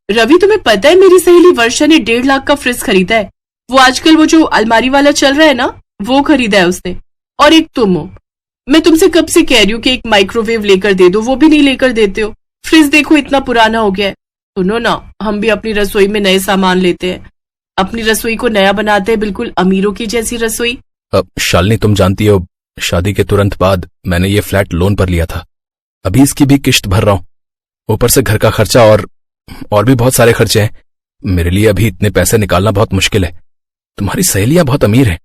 रवि, तुम्हें पता है मेरी सहेली वर्षा ने 1.5 लाख का फ्रिज खरीदा है। वो आजकल वो जो अलमारी वाला चल रहा है ना, वो खरीदा है उसने। और एक तुम हो। मैं तुमसे कब से कह रही हूँ कि एक माइक्रोवेव लेकर दे दो, वो भी नहीं लेकर देते हो। फ्रिज देखो इतना पुराना हो गया है। सुनो ना, हम भी अपनी रसोई में नए सामान लेते हैं, अपनी रसोई को नया बनाते हैं, बिल्कुल अमीरों की जैसी रसोई। शालिनी, तुम जानती हो शादी के तुरंत बाद मैंने ये फ्लैट लोन पर लिया था। अभी इसकी भी किश्त भर रहा हूँ, ऊपर से घर का खर्चा और भी बहुत सारे खर्चे हैं। मेरे लिए अभी इतने पैसे निकालना बहुत मुश्किल है। तुम्हारी सहेलियां बहुत अमीर हैं,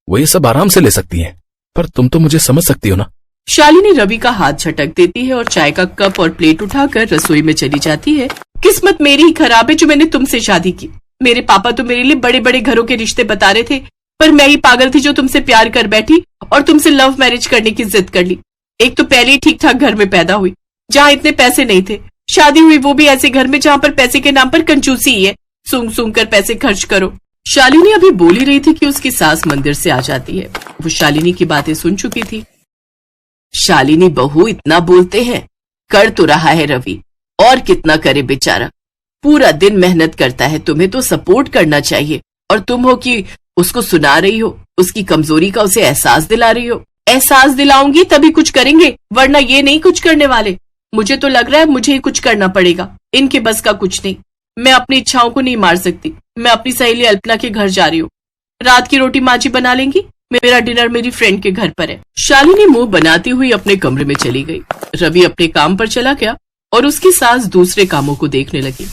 वो ये सब आराम से ले सकती हैं, पर तुम तो मुझे समझ सकती हो ना। शालिनी रवि का हाथ झटक देती है और चाय का कप और प्लेट उठाकर रसोई में चली जाती है। किस्मत मेरी ही खराब है जो मैंने तुमसे शादी की। मेरे पापा तो मेरे लिए बड़े बड़े घरों के रिश्ते बता रहे थे, पर मैं ही पागल थी जो तुमसे प्यार कर बैठी और तुमसे लव मैरिज करने की जिद कर ली। एक तो पहले ही ठीक ठाक घर में पैदा हुई जहाँ इतने पैसे नहीं थे, शादी हुई वो भी ऐसे घर में जहाँ पर पैसे के नाम पर कंजूसी ही है, सूंघ सूंघ कर पैसे खर्च करो। शालिनी अभी बोल ही रही थी कि उसकी सास मंदिर से आ जाती है। वो शालिनी की बातें सुन चुकी थी। शालिनी बहू इतना बोलते हैं, कर तो रहा है रवि, और कितना करे बेचारा, पूरा दिन मेहनत करता है, तुम्हें तो सपोर्ट करना चाहिए। और तुम हो कि उसको सुना रही हो, उसकी कमजोरी का उसे एहसास दिला रही हो। एहसास दिलाऊंगी तभी कुछ करेंगे, वरना ये नहीं कुछ करने वाले। मुझे तो लग रहा है मुझे ही कुछ करना पड़ेगा, इनके बस का कुछ नहीं। मैं अपनी इच्छाओं को नहीं मार सकती। मैं अपनी सहेली अल्पना के घर जा रही हूँ, रात की रोटी माँ जी बना लेंगी, मेरा डिनर मेरी फ्रेंड के घर पर है। शालिनी मुंह बनाती हुई अपने कमरे में चली गई। रवि अपने काम पर चला गया और उसकी सास दूसरे कामों को देखने लगी।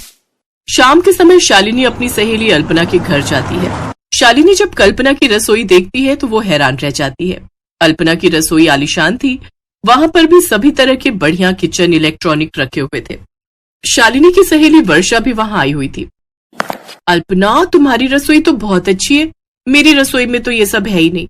शाम के समय शालिनी अपनी सहेली अल्पना के घर जाती है। शालिनी जब कल्पना की रसोई देखती है तो वो हैरान रह जाती है। अल्पना की रसोई आलीशान थी, वहां पर भी सभी तरह के बढ़िया किचन इलेक्ट्रॉनिक रखे हुए थे। शालिनी की सहेली वर्षा भी वहां आई हुई थी। अल्पना, तुम्हारी रसोई तो बहुत अच्छी है, मेरी रसोई में तो ये सब है ही नहीं।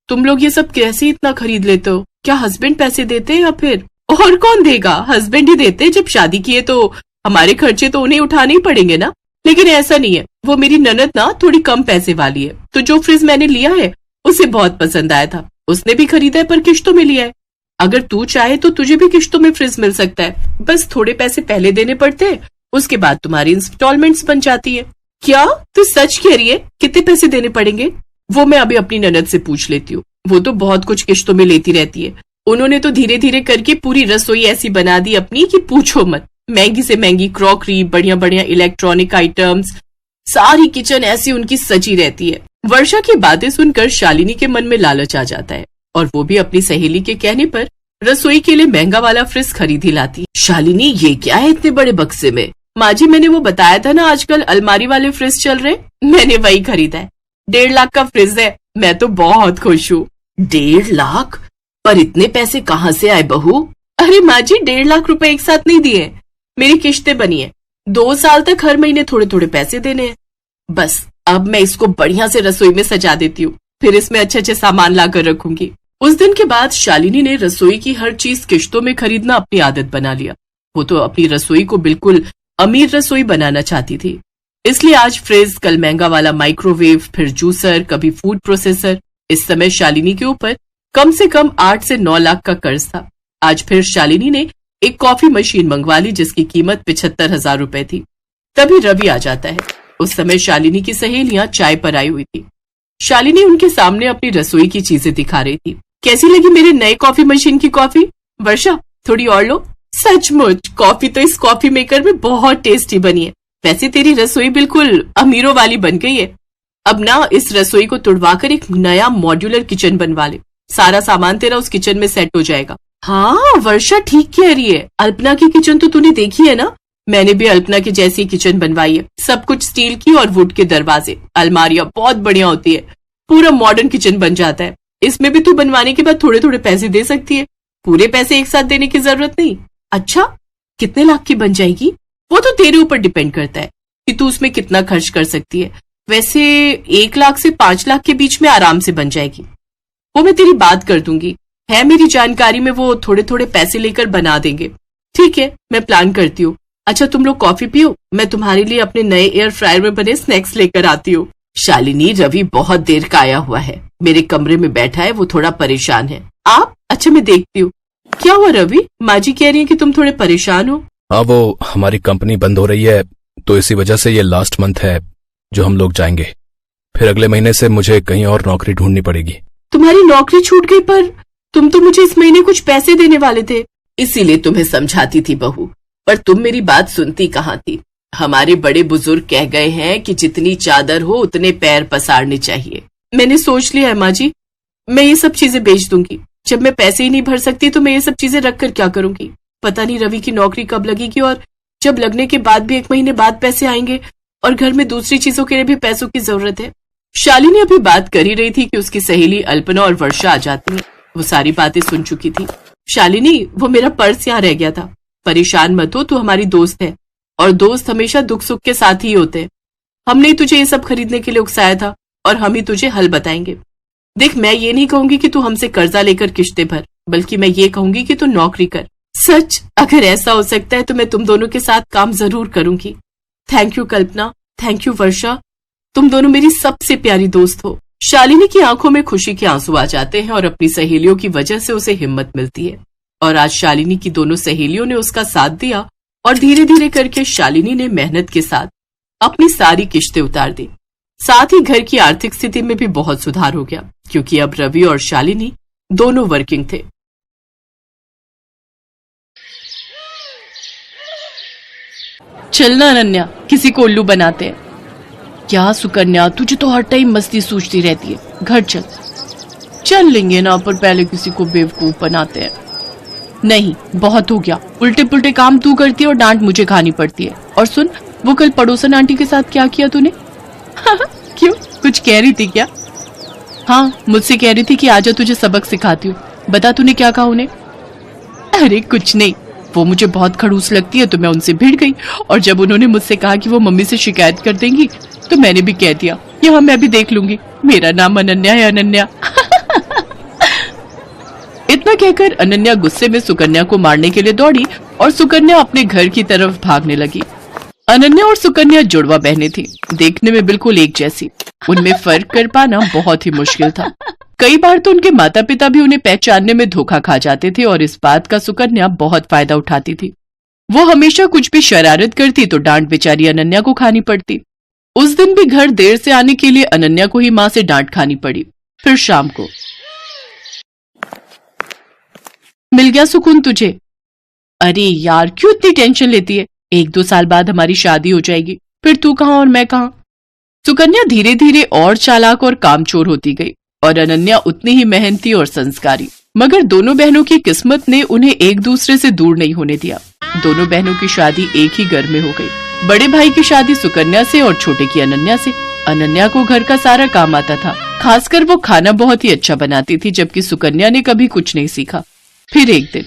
तुम लोग ये सब कैसे इतना खरीद लेते हो? क्या हस्बैंड पैसे देते हैं या फिर और कौन देगा? हस्बैंड ही देते। जब शादी किए तो हमारे खर्चे तो उन्हें उठाने ही पड़ेंगे ना। लेकिन ऐसा नहीं है, वो मेरी ननद ना थोड़ी कम पैसे वाली है, तो जो फ्रिज मैंने लिया है उसे बहुत पसंद आया था, उसने भी खरीदा है, पर किश्तों में लिया है। अगर तू चाहे तो तुझे भी किश्तों में फ्रिज मिल सकता है, बस थोड़े पैसे पहले देने पड़ते हैं, उसके बाद तुम्हारी इंस्टॉलमेंट्स बन जाती है। क्या तू सच कह रही है? कितने पैसे देने पड़ेंगे? वो मैं अभी अपनी ननद से पूछ लेती हूँ, वो तो बहुत कुछ किश्तों में लेती रहती है। उन्होंने तो धीरे धीरे करके पूरी रसोई ऐसी बना दी अपनी कि पूछो मत। महंगी से महंगी क्रॉकरी, बढ़िया बढ़िया इलेक्ट्रॉनिक आइटम्स, सारी किचन ऐसी उनकी सजी रहती है। वर्षा की बातें सुनकर शालिनी के मन में लालच आ जाता है और वो भी अपनी सहेली के कहने पर रसोई के लिए महंगा वाला फ्रिज खरीद ही लाती। शालिनी, ये क्या है इतने बड़े बक्से में? माँ जी, मैंने वो बताया था ना आजकल अलमारी वाले फ्रिज चल रहे, मैंने वही खरीदा है। 1.5 लाख का फ्रिज है, मैं तो बहुत खुश हूँ। 1.5 लाख? पर इतने पैसे कहाँ से आए बहू? अरे माँ जी, 1.5 लाख रुपए एक साथ नहीं दिए, मेरी किश्तें बनी है, 2 साल तक हर महीने थोड़े थोड़े पैसे देने हैं। बस अब मैं इसको बढ़िया से रसोई में सजा देती हूँ, फिर इसमें अच्छे अच्छे सामान लाकर रखूंगी। उस दिन के बाद शालिनी ने रसोई की हर चीज किश्तों में खरीदना अपनी आदत बना लिया। वो तो अपनी रसोई को बिल्कुल अमीर रसोई बनाना चाहती थी, इसलिए आज फ्रिज, कल महंगा वाला माइक्रोवेव, फिर जूसर, कभी फूड प्रोसेसर। इस समय शालिनी के ऊपर कम से कम 8 से 9 लाख का कर्ज था। आज फिर शालिनी ने एक कॉफी मशीन मंगवा ली जिसकी कीमत 75,000 रुपए थी। तभी रवि आ जाता है। उस समय शालिनी की सहेलियां चाय पर आई हुई थी। शालिनी उनके सामने अपनी रसोई की चीजें दिखा रही थी। कैसी लगी मेरे नए कॉफी मशीन की कॉफी? वर्षा, थोड़ी और लो। सचमुच कॉफी तो इस कॉफी मेकर में बहुत टेस्टी बनी है। वैसे तेरी रसोई बिल्कुल अमीरों वाली बन गई है। अब ना इस रसोई को तुड़वाकर एक नया मॉड्यूलर किचन बनवा ले, सारा सामान तेरा उस किचन में सेट हो जाएगा। हाँ, वर्षा ठीक कह रही है। अल्पना की किचन तो तूने देखी है ना? मैंने भी अल्पना की जैसी किचन बनवाई है, सब कुछ स्टील की और वुड के दरवाजे, अलमारियां बहुत बढ़िया होती है, पूरा मॉडर्न किचन बन जाता है। इसमें भी तू बनवाने के बाद थोड़े थोड़े पैसे दे सकती है, पूरे पैसे एक साथ देने की जरूरत नहीं। अच्छा, कितने लाख की बन जाएगी? वो तो तेरे ऊपर डिपेंड करता है कि तू उसमें कितना खर्च कर सकती है। वैसे 1 लाख से 5 लाख के बीच में आराम से बन जाएगी। वो मैं तेरी बात कर दूंगी, है मेरी जानकारी में, वो थोड़े थोड़े पैसे लेकर बना देंगे। ठीक है, मैं प्लान करती हूँ। अच्छा, तुम लोग कॉफी पियो, मैं तुम्हारे लिए अपने नए एयर फ्रायर में बने स्नैक्स लेकर आती हूँ। शालिनी, रवि बहुत देर का आया हुआ है, मेरे कमरे में बैठा है, वो थोड़ा परेशान है। आप? अच्छा, मैं देखती हूँ। क्या हुआ रवि? माँ जी कह रही है कि तुम थोड़े परेशान हो। हाँ, वो हमारी कंपनी बंद हो रही है, तो इसी वजह से ये लास्ट मंथ है जो हम लोग जाएंगे। फिर अगले महीने से मुझे कहीं और नौकरी ढूंढनी पड़ेगी। तुम्हारी नौकरी छूट गई, पर तुम तो मुझे इस महीने कुछ पैसे देने वाले थे, इसीलिए तुम्हें समझाती थी बहू, पर तुम मेरी बात सुनती कहाँ थी। हमारे बड़े बुजुर्ग कह गए हैं कि जितनी चादर हो उतने पैर पसारने चाहिए। मैंने सोच लिया है माँ जी, मैं ये सब चीजें बेच दूंगी। जब मैं पैसे ही नहीं भर सकती तो मैं ये सब चीजें रख कर क्या करूंगी। पता नहीं रवि की नौकरी कब लगेगी, और जब लगने के बाद भी 1 महीने बाद पैसे आएंगे, और घर में दूसरी चीजों के लिए भी पैसों की जरूरत है। शालिनी अभी बात कर ही रही थी कि उसकी सहेली अल्पना और वर्षा आ जाती हैं। वो सारी बातें सुन चुकी थी। शालिनी, वो मेरा पर्स यहाँ रह गया था। परेशान मत हो, तू हमारी दोस्त है, और दोस्त हमेशा दुख सुख के साथ ही होते हैं। हमने ही तुझे ये सब खरीदने के लिए उकसाया था, और हम ही तुझे हल बताएंगे। देख, मैं ये नहीं कहूंगी कि तू हमसे कर्जा लेकर किश्तें भर, बल्कि मैं ये कहूंगी कि तू नौकरी कर। सच, अगर ऐसा हो सकता है तो मैं तुम दोनों के साथ काम जरूर करूंगी। Thank you Kalpana, thank you Varsha, तुम दोनों मेरी सबसे प्यारी दोस्त हो। शालिनी की आंखों में खुशी के आंसू आ जाते हैं और अपनी सहेलियों की वजह से उसे हिम्मत मिलती है। और आज शालिनी की दोनों सहेलियों ने उसका साथ दिया, और धीरे धीरे करके शालिनी ने मेहनत के साथ अपनी सारी किश्तें उतार दी। साथ ही घर की आर्थिक स्थिति में भी बहुत सुधार हो गया, क्योंकि अब रवि और शालिनी दोनों वर्किंग थे। चलना अनन्या, किसी को उल्लू बनाते हैं। क्या सुकन्या, तुझे तो हर टाइम मस्ती सूझती रहती है। घर चल। चल लेंगे ना, पर पहले किसी को बेवकूफ बनाते हैं। नहीं, बहुत हो गया। उल्टे पुल्टे काम तू करती है और डांट मुझे खानी पड़ती है। और सुन, वो कल पड़ोसन आंटी के साथ क्या किया तूने? क्यों, कुछ कह रही थी क्या? हाँ, मुझसे कह रही थी कि आजा तुझे सबक सिखाती हूँ। बता तूने क्या कहा उन्हें? अरे कुछ नहीं, वो मुझे बहुत खड़ूस लगती है तो मैं उनसे भिड़ गई, और जब उन्होंने मुझसे कहा कि वो मम्मी से शिकायत कर देंगी तो मैंने भी कह दिया, यहाँ मैं भी देख लूंगी, मेरा नाम अनन्या है, अनन्या। इतना कहकर अनन्या गुस्से में सुकन्या को मारने के लिए दौड़ी, और सुकन्या अपने घर की तरफ भागने लगी। अनन्या और सुकन्या जुड़वा बहनें थीं, देखने में बिल्कुल एक जैसी। उनमें फर्क कर पाना बहुत ही मुश्किल था। कई बार तो उनके माता पिता भी उन्हें पहचानने में धोखा खा जाते थे, और इस बात का सुकन्या बहुत फायदा उठाती थी। वो हमेशा कुछ भी शरारत करती तो डांट बेचारी अनन्या को खानी पड़ती। उस दिन भी घर देर से आने के लिए अनन्या को ही माँ से डांट खानी पड़ी। फिर शाम को, मिल गया सुकून तुझे? अरे यार, क्यों इतनी टेंशन लेती है? 1-2 साल बाद हमारी शादी हो जाएगी, फिर तू कहाँ और मैं कहाँ। सुकन्या धीरे धीरे और चालाक और कामचोर होती गई, और अनन्या उतनी ही मेहनती और संस्कारी। मगर दोनों बहनों की किस्मत ने उन्हें एक दूसरे से दूर नहीं होने दिया। दोनों बहनों की शादी एक ही घर में हो गई। बड़े भाई की शादी सुकन्या से और छोटे की अनन्या से। अनन्या को घर का सारा काम आता था, खासकर वो खाना बहुत ही अच्छा बनाती थी, जबकि सुकन्या ने कभी कुछ नहीं सीखा। फिर एक दिन,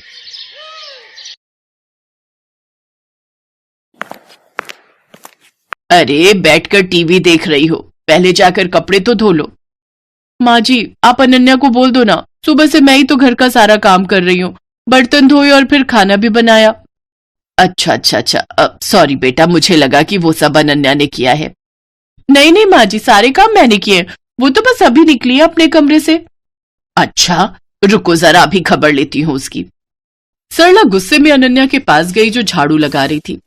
अरे बैठकर टीवी देख रही हो, पहले जाकर कपड़े तो धो लो। माँ जी, आप अनन्या को बोल दो ना, सुबह से मैं ही तो घर का सारा काम कर रही हूँ, बर्तन धोए और फिर खाना भी बनाया। अच्छा, सॉरी बेटा, मुझे लगा कि वो सब अनन्या ने किया है। नहीं माँ जी, सारे काम मैंने किए, वो तो बस अभी निकली है अपने कमरे से। अच्छा, रुको जरा, अभी खबर लेती हूँ उसकी। सरला गुस्से में अनन्या के पास गई जो झाड़ू लगा रही थी।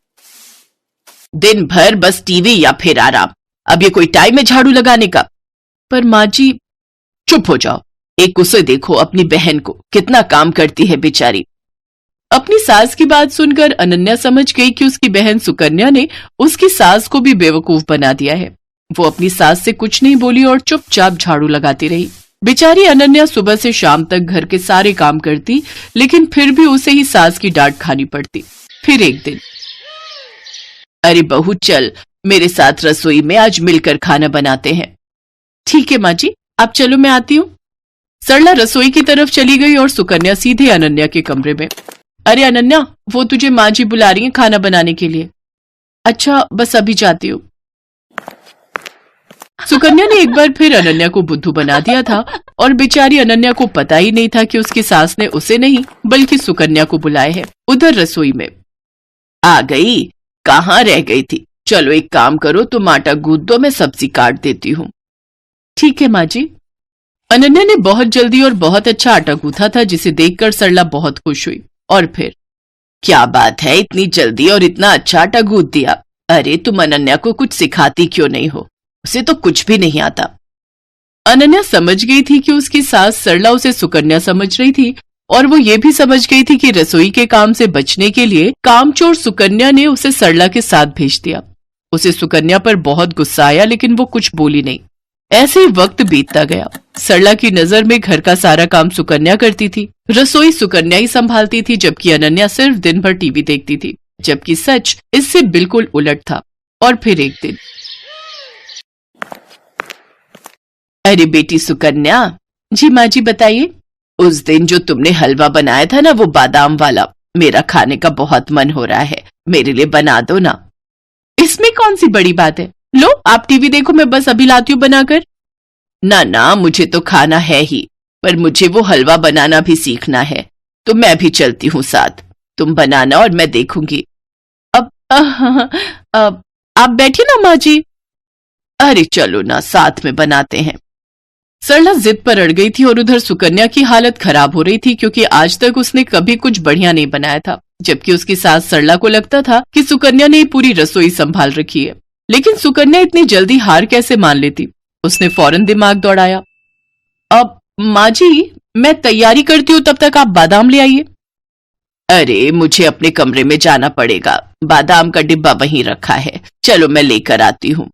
दिन भर बस टीवी या फिर आराम, अब ये कोई टाइम है झाड़ू लगाने का? पर माँ जी। चुप हो जाओ, एक उसे देखो, अपनी बहन को, कितना काम करती है बेचारी। अपनी सास की बात सुनकर अनन्या समझ गई कि उसकी बहन सुकन्या ने उसकी सास को भी बेवकूफ बना दिया है। वो अपनी सास से कुछ नहीं बोली और चुपचाप झाड़ू लगाती रही। बेचारी अनन्या सुबह से शाम तक घर के सारे काम करती, लेकिन फिर भी उसे ही सास की डांट खानी पड़ती। फिर एक दिन, अरे बहू चल, मेरे साथ रसोई में आज मिलकर खाना बनाते हैं। ठीक है माँ जी, आप चलो, मैं आती हूँ। सरला रसोई की तरफ चली गई और सुकन्या सीधे अनन्या के कमरे में। अरे अनन्या, वो तुझे माँ जी बुला रही है खाना बनाने के लिए। अच्छा, बस अभी जाती हूँ। सुकन्या ने एक बार फिर अनन्या को बुद्धू बना दिया था, और बेचारी अनन्या को पता ही नहीं था कि उसकी सास ने उसे नहीं बल्कि सुकन्या को बुलाया है। उधर रसोई में, आ गई, कहाँ रह गई थी? चलो एक काम करो, तुम आटा गूंथ दो, मैं सब्जी काट देती हूँ। ठीक है माँ जी। अनन्या ने बहुत जल्दी और बहुत अच्छा आटा गूंथा था, जिसे देखकर सरला बहुत खुश हुई। और फिर, क्या बात है, इतनी जल्दी और इतना अच्छा आटा गूंथ दिया, अरे तुम अनन्या को कुछ सिखाती क्यों नहीं हो? उसे तो कुछ भी नहीं आता। अनन्या समझ गई थी कि उसकी सास सरला उसे सुकन्या समझ रही थी और वो ये भी समझ गई थी कि रसोई के काम से बचने के लिए कामचोर सुकन्या ने उसे सरला के साथ भेज दिया। उसे सुकन्या पर बहुत गुस्सा आया, लेकिन वो कुछ बोली नहीं। ऐसे ही वक्त बीतता गया। सरला की नजर में घर का सारा काम सुकन्या करती थी, रसोई सुकन्या ही संभालती थी, जबकि अनन्या सिर्फ दिन भर टीवी देखती थी। जबकि सच इससे बिल्कुल उलट था। और फिर एक दिन, अरे बेटी सुकन्या। जी माँ जी बताइए। उस दिन जो तुमने हलवा बनाया था ना, वो बादाम वाला, मेरा खाने का बहुत मन हो रहा है, मेरे लिए बना दो ना। इसमें कौन सी बड़ी बात है, लो आप टीवी देखो, मैं बस अभी लाती हूँ बनाकर। ना ना, मुझे तो खाना है ही, पर मुझे वो हलवा बनाना भी सीखना है, तो मैं भी चलती हूँ साथ। तुम बनाना और मैं देखूंगी। अब आप बैठिए ना माँ जी। अरे चलो ना, साथ में बनाते हैं। सरला जिद पर अड़ गई थी और उधर सुकन्या की हालत खराब हो रही थी, क्योंकि आज तक उसने कभी कुछ बढ़िया नहीं बनाया था। जबकि उसकी सास सरला को लगता था कि सुकन्या ने पूरी रसोई संभाल रखी है। लेकिन सुकन्या इतनी जल्दी हार कैसे मान लेती? उसने फौरन दिमाग दौड़ाया। अब माँ जी, मैं तैयारी करती हूँ, तब तक आप बादाम ले आइए। अरे मुझे अपने कमरे में जाना पड़ेगा, बादाम का डिब्बा वहीं रखा है, चलो मैं लेकर आती हूँ।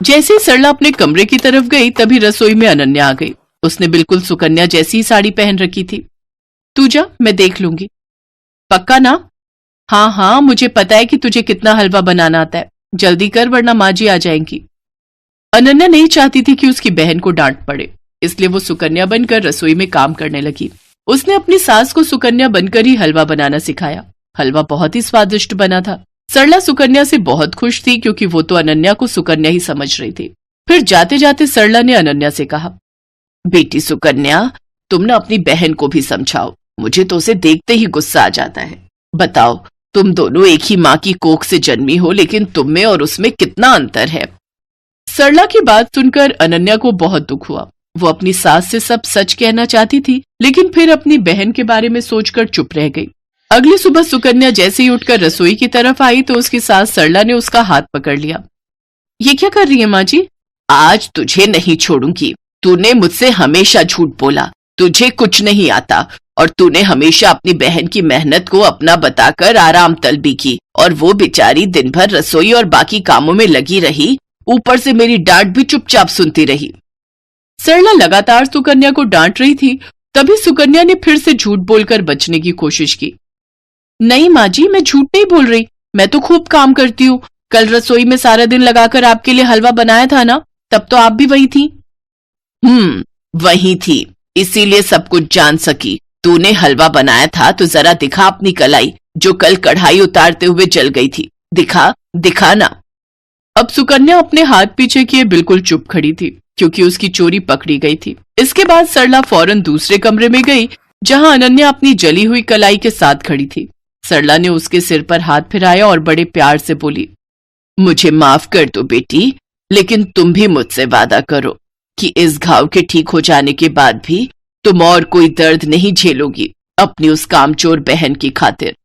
जैसे ही सरला अपने कमरे की तरफ गई, तभी रसोई में अनन्या आ गई। उसने बिल्कुल सुकन्या जैसी ही साड़ी पहन रखी थी। तू जा, मैं देख लूंगी। पक्का ना? हाँ हाँ, मुझे पता है कि तुझे कितना हलवा बनाना आता है, जल्दी कर वरना माँ जी आ जाएंगी। अनन्या नहीं चाहती थी कि उसकी बहन को डांट पड़े, इसलिए वो सुकन्या बनकर रसोई में काम करने लगी। उसने अपनी सास को सुकन्या बनकर ही हलवा बनाना सिखाया। हलवा बहुत ही स्वादिष्ट बना था। सरला सुकन्या से बहुत खुश थी, क्योंकि वो तो अनन्या को सुकन्या ही समझ रही थी। फिर जाते जाते सरला ने अनन्या से कहा, बेटी सुकन्या, तुम ना अपनी बहन को भी समझाओ, मुझे तो उसे देखते ही गुस्सा आ जाता है। बताओ, तुम दोनों एक ही माँ की कोख से जन्मी हो, लेकिन तुम में और उसमें कितना अंतर है। सरला की बात सुनकर अनन्या को बहुत दुख हुआ। वो अपनी सास से सब सच कहना चाहती थी, लेकिन फिर अपनी बहन के बारे में सोचकर चुप रह गई। अगली सुबह सुकन्या जैसे ही उठकर रसोई की तरफ आई तो उसकी सास सरला ने उसका हाथ पकड़ लिया। ये क्या कर रही है माँ जी? आज तुझे नहीं छोड़ूंगी। तूने मुझसे हमेशा झूठ बोला, तुझे कुछ नहीं आता, और तूने हमेशा अपनी बहन की मेहनत को अपना बताकर आराम तलबी की, और वो बेचारी दिन भर रसोई और बाकी कामों में लगी रही, ऊपर से मेरी डांट भी चुपचाप सुनती रही। सरला लगातार सुकन्या को डांट रही थी। तभी सुकन्या ने फिर से झूठ बोलकर बचने की कोशिश की। नहीं माँ जी, मैं झूठ नहीं बोल रही, मैं तो खूब काम करती हूँ। कल रसोई में सारा दिन लगाकर आपके लिए हलवा बनाया था ना, तब तो आप भी वही थी। वही थी, इसीलिए सब कुछ जान सकी। तूने हलवा बनाया था तो जरा दिखा अपनी कलाई, जो कल कढ़ाई उतारते हुए जल गई थी। दिखा ना। अब सुकन्या अपने हाथ पीछे किए बिल्कुल चुप खड़ी थी, क्योंकि उसकी चोरी पकड़ी गई थी। इसके बाद सरला फौरन दूसरे कमरे में गई, जहां अनन्या अपनी जली हुई कलाई के साथ खड़ी थी। सरला ने उसके सिर पर हाथ फिराया और बड़े प्यार से बोली, मुझे माफ कर दो बेटी, लेकिन तुम भी मुझसे वादा करो कि इस घाव के ठीक हो जाने के बाद भी तुम और कोई दर्द नहीं झेलोगी अपनी उस कामचोर बहन की खातिर।